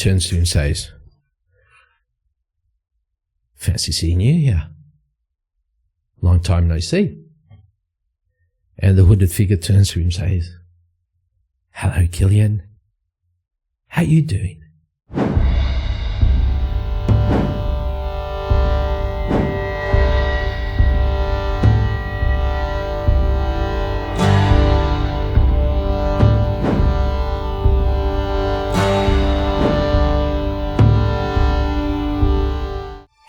turns to him and says, "Fancy seeing you here. Long time no see." And the hooded figure turns to him and says, "Hello, Killion. How you doing?"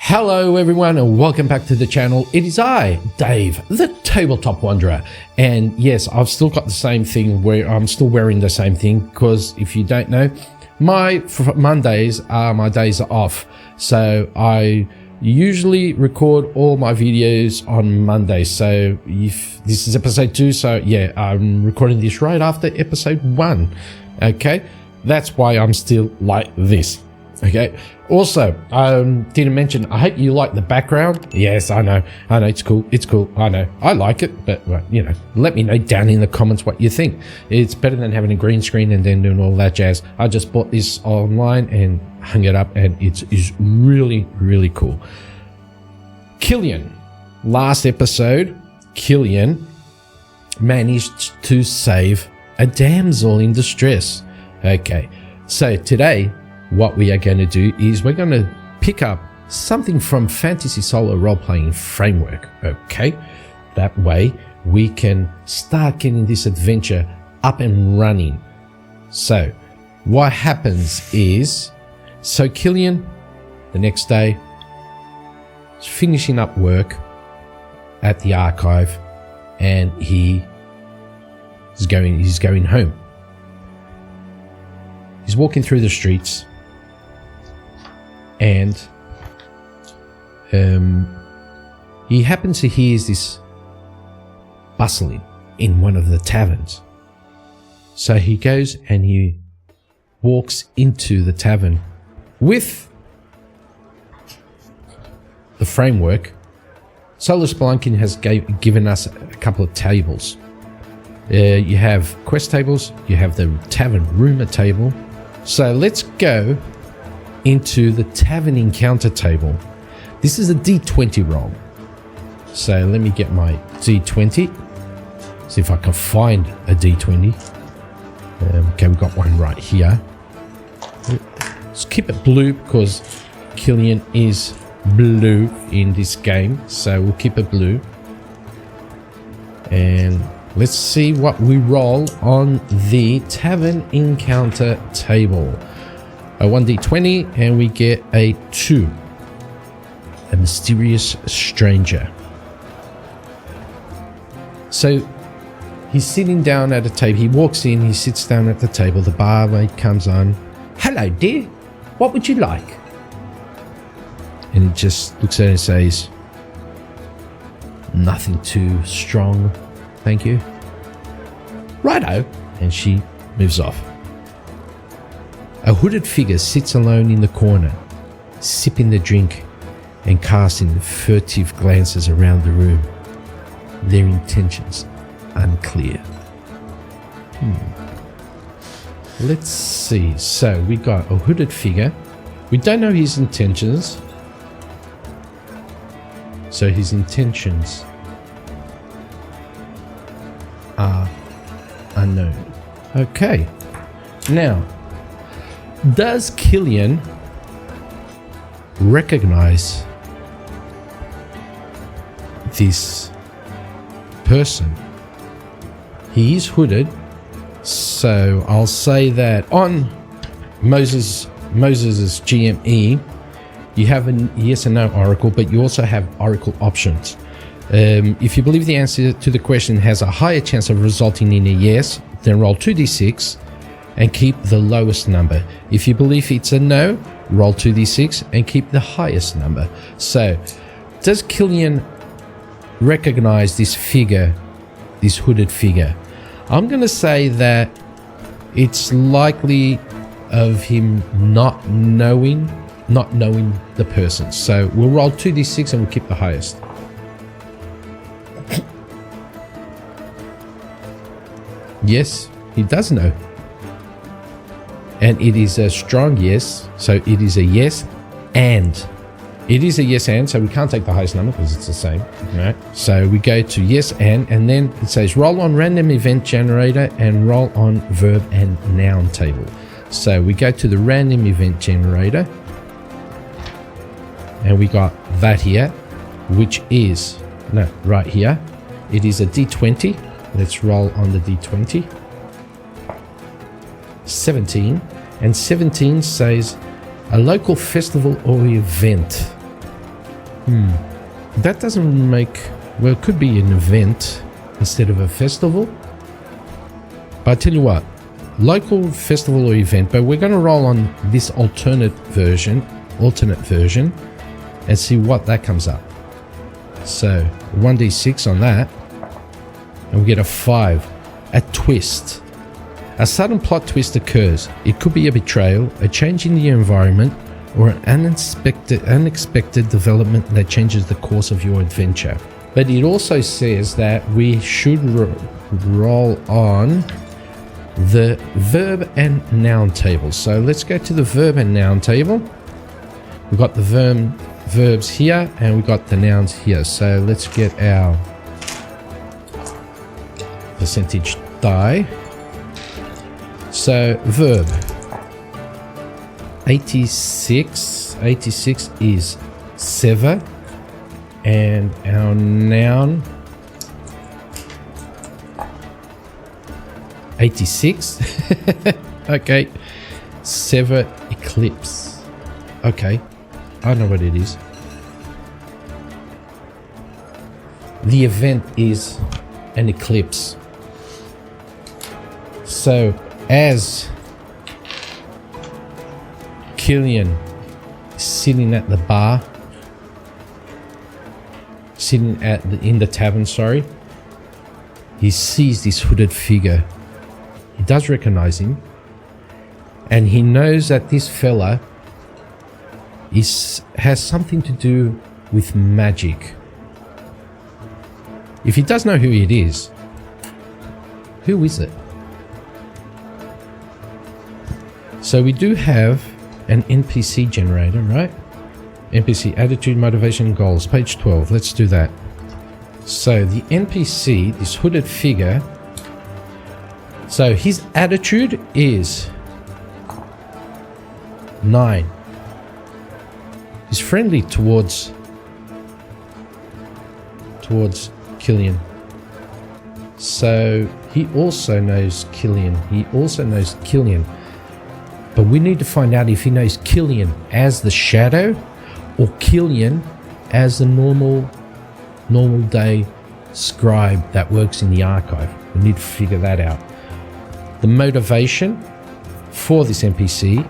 Hello everyone and welcome back to the channel. It is I, Dave, the Tabletop Wanderer. And yes, I've still got the same thing where I'm still wearing the same thing because if you don't know, my Mondays are my days off. So I usually record all my videos on Mondays. So if this is episode 2, so yeah, I'm recording this right after episode 1. Okay, that's why I'm still like this. Okay. Also, didn't mention, I hope you like the background. Yes, I know, it's cool, I know, I like it, but you know, let me know down in the comments what you think. It's better than having a green screen and then doing all that jazz. I just bought this online and hung it up, and it's really, really cool. Killion, last episode, Killion managed to save a damsel in distress. Okay, so today, what we are going to do is we're going to pick up something from Fantasy Solo Roleplaying Framework, okay? That way we can start getting this adventure up and running. So what happens is, so Killion, the next day, is finishing up work at the archive and he's going home. He's walking through the streets, and he happens to hear this bustling in one of the taverns. So he goes and he walks into the tavern with the framework. Solospelunkings has given us a couple of tables. You have quest tables, you have the tavern rumor table. So let's go into the tavern encounter table. This is a D20 roll. So let me get my D20. See if I can find a D20. Okay, we've got one right here. Let's keep it blue because Killion is blue in this game. So we'll keep it blue. And let's see what we roll on the tavern encounter table. A 1d20 and we get a 2. A mysterious stranger. So he's sitting down at a table. He walks in, he sits down at the table. The barmaid comes on. "Hello dear, what would you like?" And he just looks at her and says, "Nothing too strong, thank you." "Righto," and she moves off. A hooded figure sits alone in the corner, sipping the drink and casting furtive glances around the room. Their intentions unclear. Let's see. So we got a hooded figure. We don't know his intentions. So his intentions are unknown. Okay. Now, does Killion recognize this person? He is hooded, so I'll say that on Moses's GME, you have a yes and no oracle, but you also have oracle options. If you believe the answer to the question has a higher chance of resulting in a yes, then roll 2d6 and keep the lowest number. If you believe it's a no, roll 2d6 and keep the highest number. So, does Killion recognize this figure, this hooded figure? I'm going to say that it's likely of him not knowing the person. So we'll roll 2d6 and we'll keep the highest. Yes, he does know. and it is a strong yes, so it is a yes and. It is a yes and, so we can't take the highest number because it's the same, right? So we go to yes and then it says roll on random event generator and roll on verb and noun table. So we go to the random event generator and we got that here, which is, no, right here. It is a D20. Let's roll on the D20. 17, and 17 says a local festival or event. That doesn't make... Well, it could be an event instead of a festival. But I tell you what, local festival or event, but we're going to roll on this alternate version, and see what that comes up. So 1d6 on that, and we get a 5. A twist. A sudden plot twist occurs. It could be a betrayal, a change in the environment, or an unexpected development that changes the course of your adventure. But it also says that we should roll on the verb and noun table. So let's go to the verb and noun table. We've got the verbs here and we've got the nouns here. So let's get our percentage die. So verb 86 is sever, and our noun 86 okay, sever eclipse. Okay, I know what it is. The event is an eclipse. So as Killion is sitting at the bar, in the tavern, sorry, he sees this hooded figure. He does recognize him, and he knows that this fella has something to do with magic. If he does know who it is, who is it? So we do have an NPC generator, right? NPC attitude, motivation, goals, page 12. Let's do that. So the NPC, this hooded figure, so his attitude is 9. He's friendly towards Killion. So he also knows Killion. But we need to find out if he knows Killion as the shadow or Killion as the normal day scribe that works in the archive. We need to figure that out. The motivation for this NPC,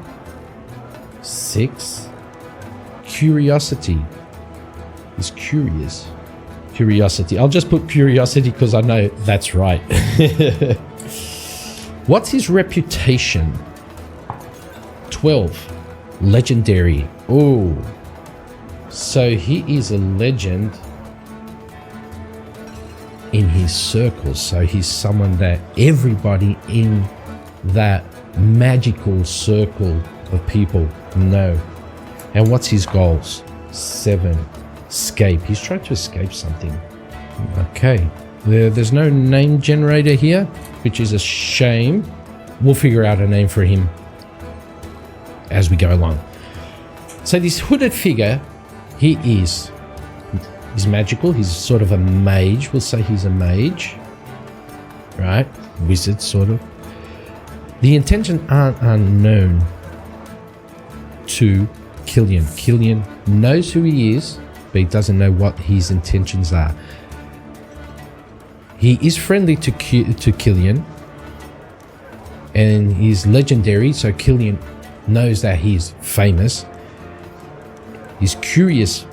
6. Curiosity. He's curious. Curiosity. I'll just put curiosity because I know that's right. What's his reputation? 12. Legendary. Oh. So he is a legend in his circles. So he's someone that everybody in that magical circle of people know. And what's his goals? 7. Escape. He's trying to escape something. Okay. There's no name generator here, which is a shame. We'll figure out a name for him as we go along. So this hooded figure, he's magical. He's sort of a mage. We'll say he's a mage. Right? Wizard, sort of. The intentions aren't unknown to Killion. Killion knows who he is, but he doesn't know what his intentions are. He is friendly to Killion, and he's legendary, so Killion knows that he's famous. He's curious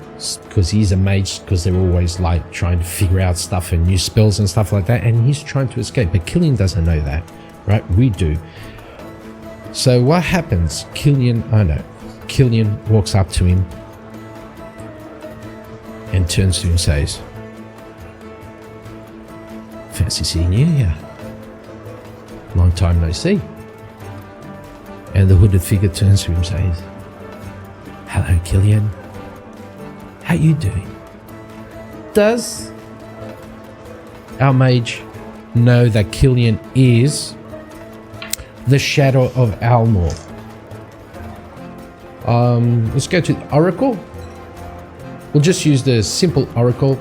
because he's a mage, because they're always like trying to figure out stuff and new spells and stuff like that, and he's trying to escape, but Killion doesn't know that, right? We do. So what happens? Killion walks up to him and turns to him and says, "Fancy seeing you here. Long time no see. And the hooded figure turns to him and says, "Hello, Killion. How you doing? Does our mage know that Killion is the shadow of Alnor?" Let's go to the Oracle. We'll just use the simple Oracle.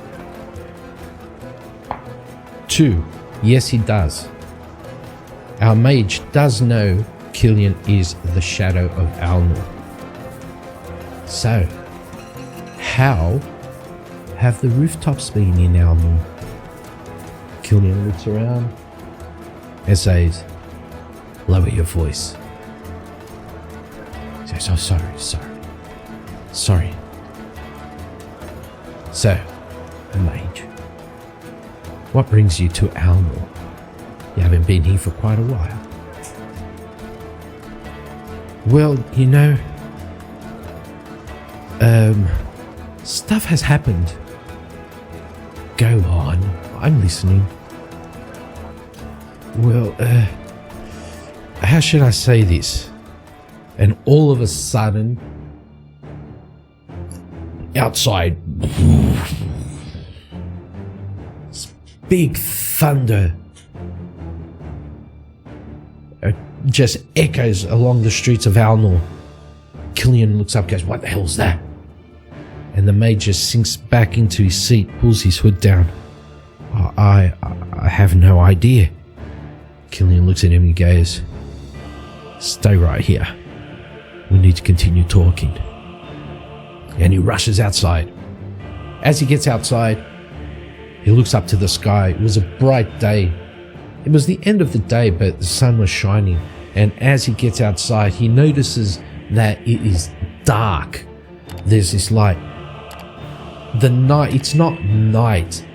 2. Yes, he does. Our mage does know Killion is the shadow of Alnor. So, how have the rooftops been in Alnor? Killion looks around and says, "Lower your voice." He says, "Oh, sorry. So, mage, what brings you to Alnor? You haven't been here for quite a while." "Well, you know, stuff has happened." "Go on, I'm listening." "Well, how should I say this?" And all of a sudden, outside, big thunder just echoes along the streets of Alnor. Killion looks up, goes, "What the hell's that?" And the mage just sinks back into his seat, pulls his hood down. I have no idea." Killion looks at him and goes, "Stay right here. We need to continue talking." And he rushes outside. As he gets outside, he looks up to the sky. It was a bright day. It was the end of the day, but the sun was shining. And as he gets outside, he notices that it is dark. There's this light. The night, it's not night,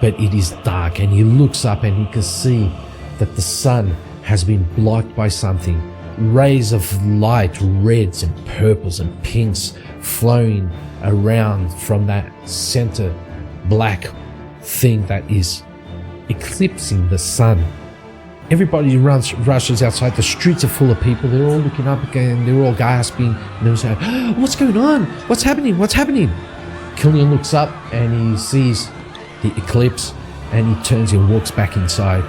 but it is dark. And he looks up and he can see that the sun has been blocked by something. Rays of light, reds and purples and pinks flowing around from that center black thing that is eclipsing the sun. Everybody rushes outside. The streets are full of people. They're all looking up again. They're all gasping. And they're saying, "Oh, what's going on? What's happening? What's happening?" Killion looks up and he sees the eclipse and he turns and walks back inside.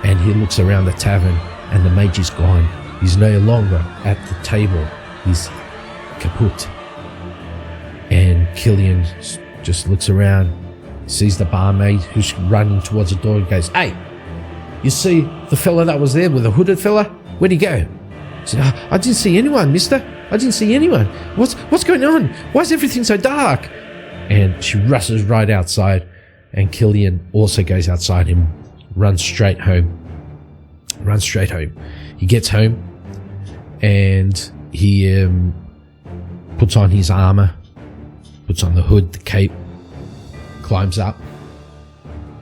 And he looks around the tavern and the mage is gone. He's no longer at the table. He's kaput. And Killion just looks around, sees the barmaid who's running towards the door and goes, "Hey, you see the fella that was there with the hooded fella? Where'd he go?" He said, I didn't see anyone, mister. I didn't see anyone. What's going on? Why is everything so dark?" And she rushes right outside, and Killion also goes outside and runs straight home. He gets home and he puts on his armor, puts on the hood, the cape, climbs up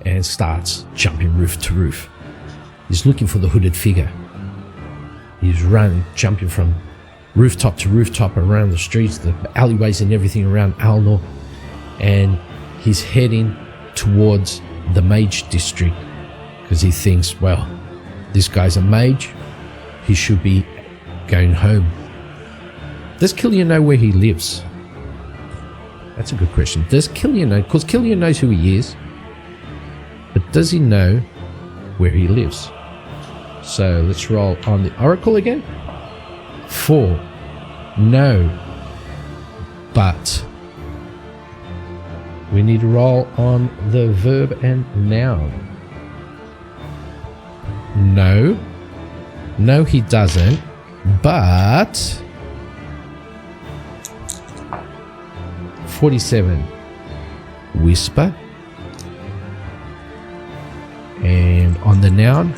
and starts jumping roof to roof. He's looking for the hooded figure. He's running, jumping from rooftop to rooftop around the streets, the alleyways and everything around Alnor, and he's heading towards the mage district because he thinks, well, this guy's a mage, he should be going home. Does Killion know where he lives? That's a good question. Does Killion know? Because Killion knows who he is, but does he know where he lives? So let's roll on the Oracle again. 4. No. But we need to roll on the verb and noun. No. No, he doesn't. But 47. Whisper. And on the noun,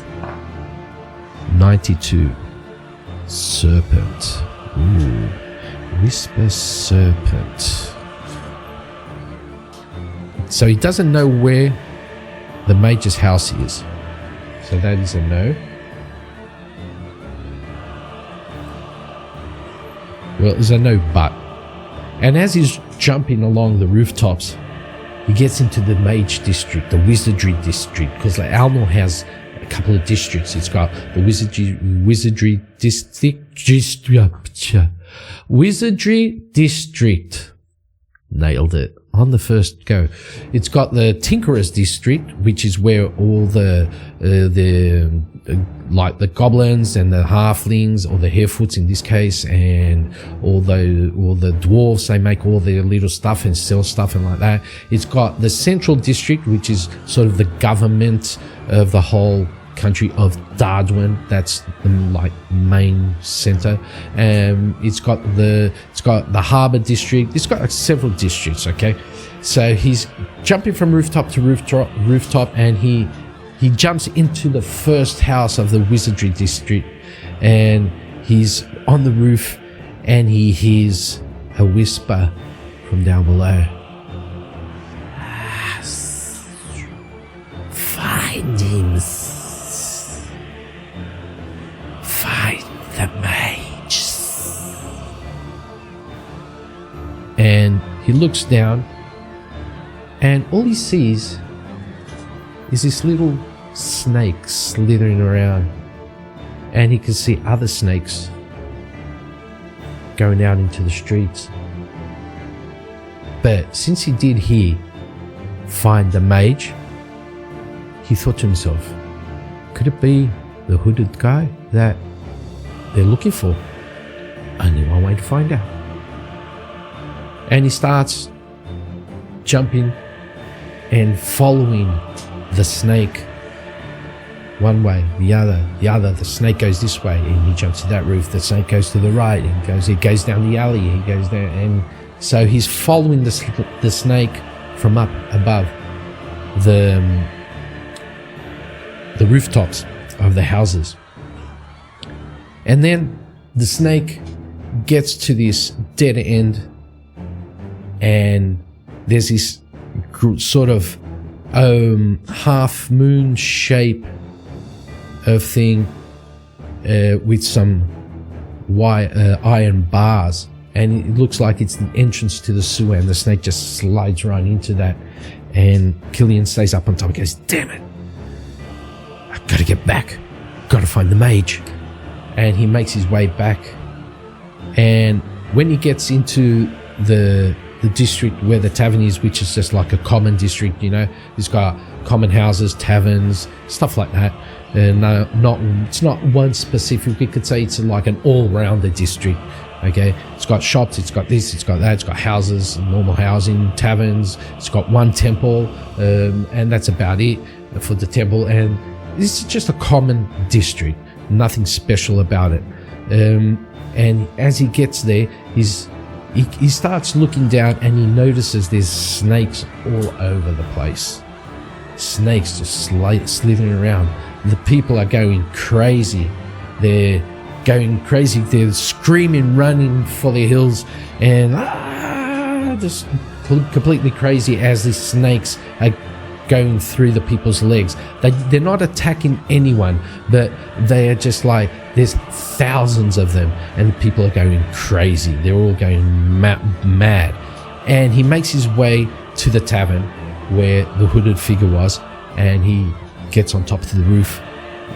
92. Serpent. Ooh. Whisper serpent. So he doesn't know where the mage's house is. So that is a no. Well, there's a no but. And as he's jumping along the rooftops, he gets into the mage district, the wizardry district, because Alnor has a couple of districts. It's got the Wizardry District. Nailed it on the first go. It's got the Tinkerer's District, which is where all the like the goblins and the halflings, or the harefoots in this case, and all the dwarves, they make all their little stuff and sell stuff and like that. It's got the Central District, which is sort of the government of the whole country of Darwin. That's the like main center. It's got the Harbour District. It's got like several districts. Okay, so he's jumping from rooftop to rooftop, and he jumps into the first house of the Wizardry District, and he's on the roof, and he hears a whisper from down below. Find him. Find the mage. And he looks down, and all he sees is this little snake slithering around, and he can see other snakes going out into the streets. But since he did here find the mage, he thought to himself, could it be the hooded guy that they're looking for? Only one way to find out. And he starts jumping and following the snake, one way, the other. The snake goes this way, and he jumps to that roof. The snake goes to the right, and he goes down the alley. He goes there, and so he's following the snake from up above the rooftops of the houses. And then the snake gets to this dead end, and there's this sort of half moon shape of thing with some iron bars, and it looks like it's the entrance to the sewer, and the snake just slides right into that. And Killion stays up on top and goes, damn it, I've got to get back, got to find the mage. And he makes his way back, and when he gets into the district where the tavern is, which is just like a common district, you know, it's got common houses, taverns, stuff like that. And it's not one specific. We could say it's like an all-rounder district. Okay, it's got shops, it's got this, it's got that, it's got houses, normal housing, taverns. It's got one temple, and that's about it for the temple. And this is just a common district, nothing special about it. And as he gets there, he starts looking down, and he notices there's snakes all over the place. Snakes just slithering around. The people are going crazy. They're going crazy. They're screaming, running for the hills, and just completely crazy as these snakes are going through the people's legs. They're not attacking anyone, but they are just like, there's thousands of them, and people are going crazy. They're all going mad. And he makes his way to the tavern where the hooded figure was, and he gets on top of the roof.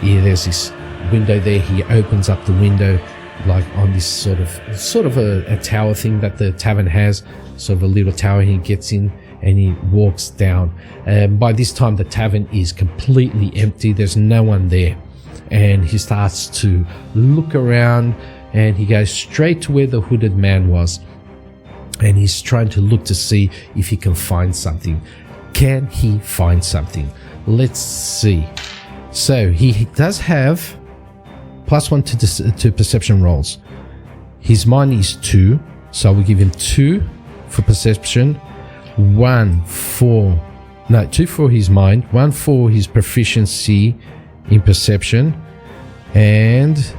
Yeah, there's this window there. He opens up the window, like on this sort of a tower thing that the tavern has, sort of a little tower. He gets in and he walks down. By this time the tavern is completely empty. There's no one there, and he starts to look around, and he goes straight to where the hooded man was, and he's trying to look to see if he can find something. Can he find something? Let's see. So he does have +1 to perception rolls. His mind is 2, so we'll give him 2 for perception, 2 for his mind, 1 for his proficiency in perception, and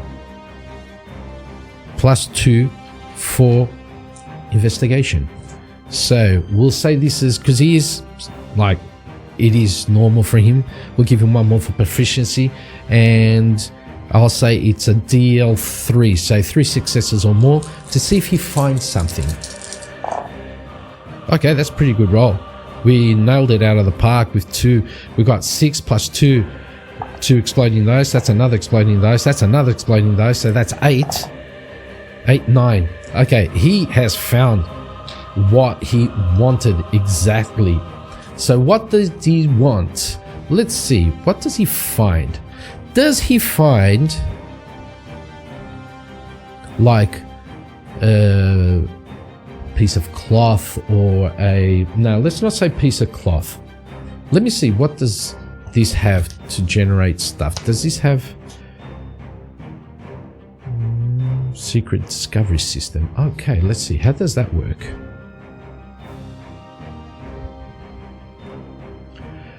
+2 for investigation. So we'll say this is, because he is like, it is normal for him, we'll give him 1 more for proficiency, and I'll say it's a DL3, so 3 successes or more, to see if he finds something. Okay, that's a pretty good roll. We nailed it out of the park with 2. We got 6 + 2, 2 exploding dice. That's another exploding dice. That's another exploding dice. So that's 8. 8, 9. Okay, he has found what he wanted exactly. So what does he want? Let's see. What does he find? Does he find like a piece of cloth or a... No, let's not say piece of cloth. Let me see. What does this have to generate stuff? Does this have secret discovery system? Okay, let's see. How does that work?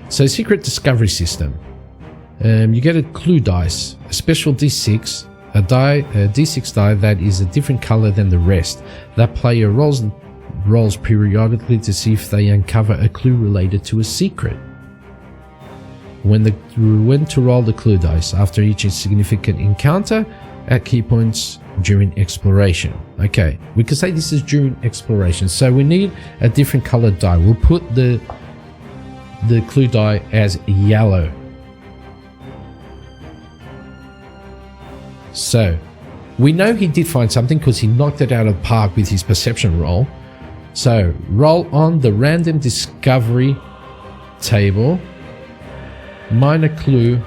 So secret discovery system. You get a clue dice, a special d6, a d6 die that is a different color than the rest. That player rolls periodically to see if they uncover a clue related to a secret. When to roll the clue dice after each significant encounter at key points during exploration. Okay, we could say this is during exploration, so we need a different colored die. We'll put the clue die as yellow. So we know he did find something because he knocked it out of the park with his perception roll. So roll on the random discovery table, minor clue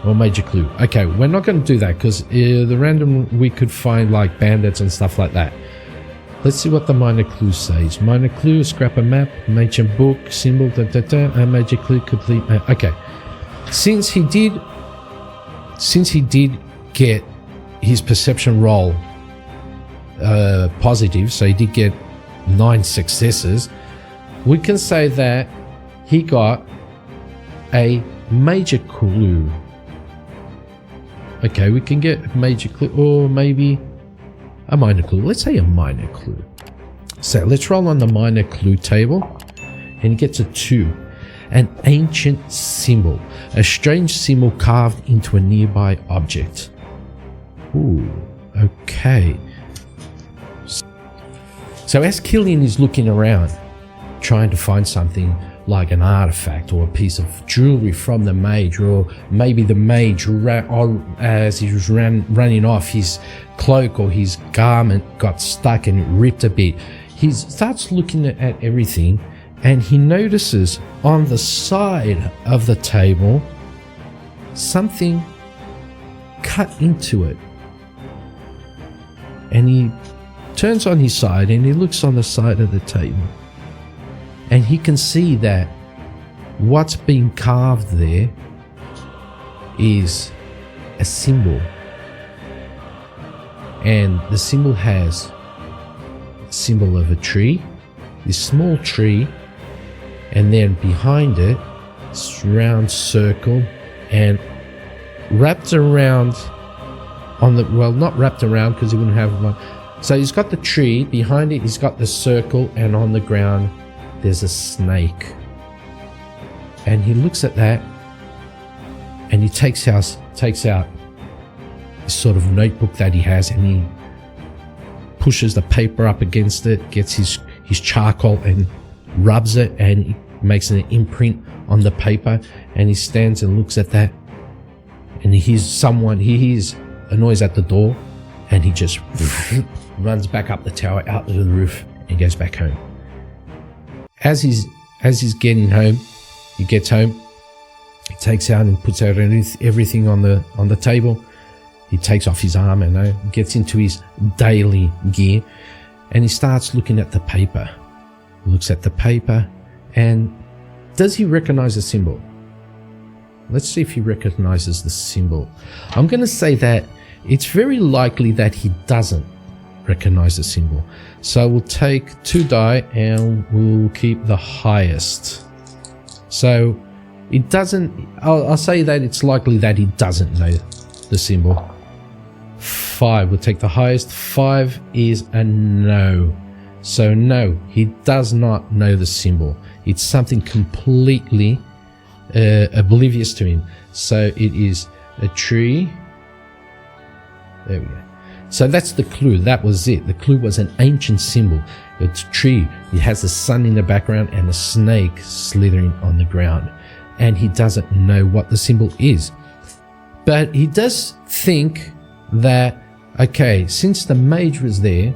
or major clue. Okay, we're not going to do that because the random, we could find like bandits and stuff like that. Let's see what the minor clue says. Minor clue, scrap a map, major book, symbol, a major clue, complete map. Okay, since he did get his perception roll positive, so he did get 9 successes, we can say that he got a major clue. Okay, we can get a major clue or maybe a minor clue. Let's say a minor clue. So let's roll on the minor clue table and he gets a 2. An ancient symbol, a strange symbol carved into a nearby object. Ooh, okay. So as Killion is looking around, trying to find something like an artifact or a piece of jewelry from the mage, or maybe the mage, as he was running off, his cloak or his garment got stuck and it ripped a bit. He starts looking at everything and he notices on the side of the table something cut into it. And he turns on his side and he looks on the side of the table. And he can see that what's being carved there is a symbol. And the symbol has a symbol of a tree, this small tree, and then behind it, this round circle, and wrapped around on the, well, not wrapped around because he wouldn't have one. So he's got the tree, behind it he's got the circle, and on the ground there's a snake. And he looks at that and he takes out this sort of notebook that he has, and he pushes the paper up against it, gets his charcoal and rubs it, and he makes an imprint on the paper, and he stands and looks at that, and he hears a noise at the door, and he just runs back up the tower, out to the roof, and goes back home. As he's getting home, he gets home, he takes out and puts out everything on the table. He takes off his armor and gets into his daily gear, and he starts looking at the paper. He looks at the paper, and does he recognize the symbol? Let's see if he recognizes the symbol. I'm going to say that it's very likely that he doesn't recognize the symbol. So we'll take 2 die and we'll keep the highest. So it doesn't, I'll say that it's likely that he doesn't know the symbol. 5, we'll take the highest. 5 is a no. So no, he does not know the symbol. It's something completely oblivious to him. So it is a tree. There we go. So that's the clue. That was it. The clue was an ancient symbol. It's a tree. It has the sun in the background and a snake slithering on the ground. and he doesn't know what the symbol is. But he does think that, okay, since the mage was there,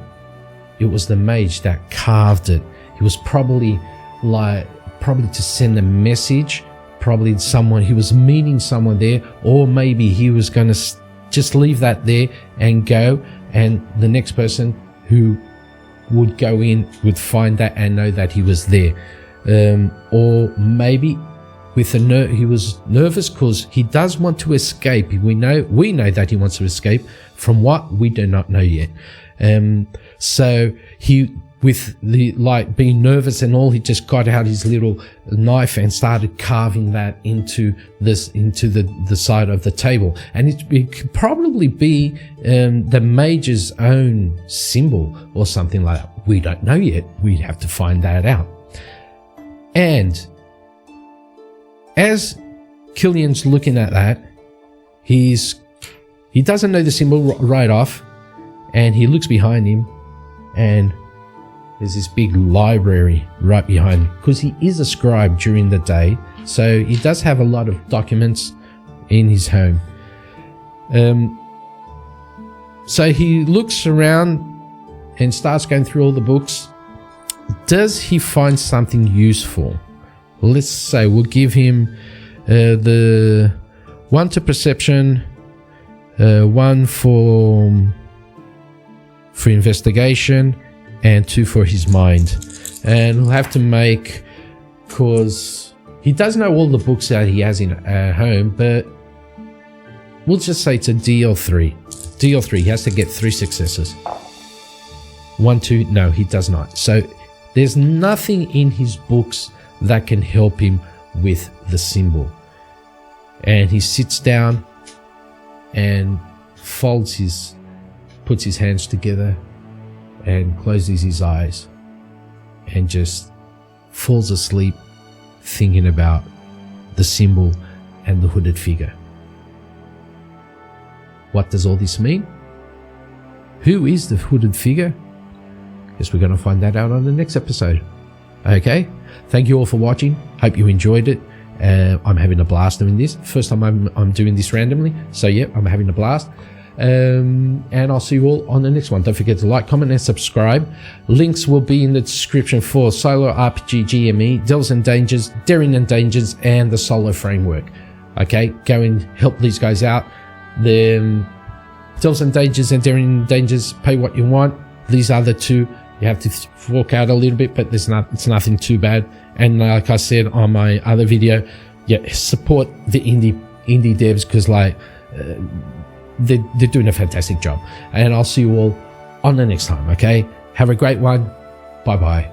it was the mage that carved it. He was probably to send a message, probably he was meeting someone there, or maybe he was going to just leave that there and go, and the next person who would go in would find that and know that he was there. Or maybe he was nervous because he does want to escape. We know that he wants to escape from what we do not know yet. So he, with the being nervous and all, he just got out his little knife and started carving that into the side of the table. And it could probably be the mage's own symbol or something like that. We don't know yet. We'd have to find that out. And as Killion's looking at that, he doesn't know the symbol right off, and he looks behind him, and there's this big library right behind him, because he is a scribe during the day, so he does have a lot of documents in his home. So he looks around and starts going through all the books. Does he find something useful? Let's say we'll give him the 1 to perception, 1 for investigation, and 2 for his mind. And he'll have to make, because he does know all the books that he has in home, but we'll just say it's a DL3. DL3, he has to get 3 successes. 1, 2, no, he does not. So there's nothing in his books that can help him with the symbol. And he sits down and puts his hands together and closes his eyes and just falls asleep thinking about the symbol and the hooded figure. What does all this mean? Who is the hooded figure? Guess we're going to find that out on the next episode. Okay, thank you all for watching. Hope you enjoyed it. I'm having a blast doing this. First time I'm doing this randomly, so yeah, I'm having a blast. And I'll see you all on the next one. Don't forget to like, comment, and subscribe. Links will be in the description for Solo RPG GME, Delves and Dangers, Daring and Dangers, and the Solo Framework. Okay, go and help these guys out. The Delves and Dangers and Daring and Dangers, pay what you want. These other two, you have to fork out a little bit, but it's nothing too bad. And like I said on my other video, yeah, support the indie devs, because they're doing a fantastic job. And I'll see you all on the next time. Okay, have a great one. Bye bye.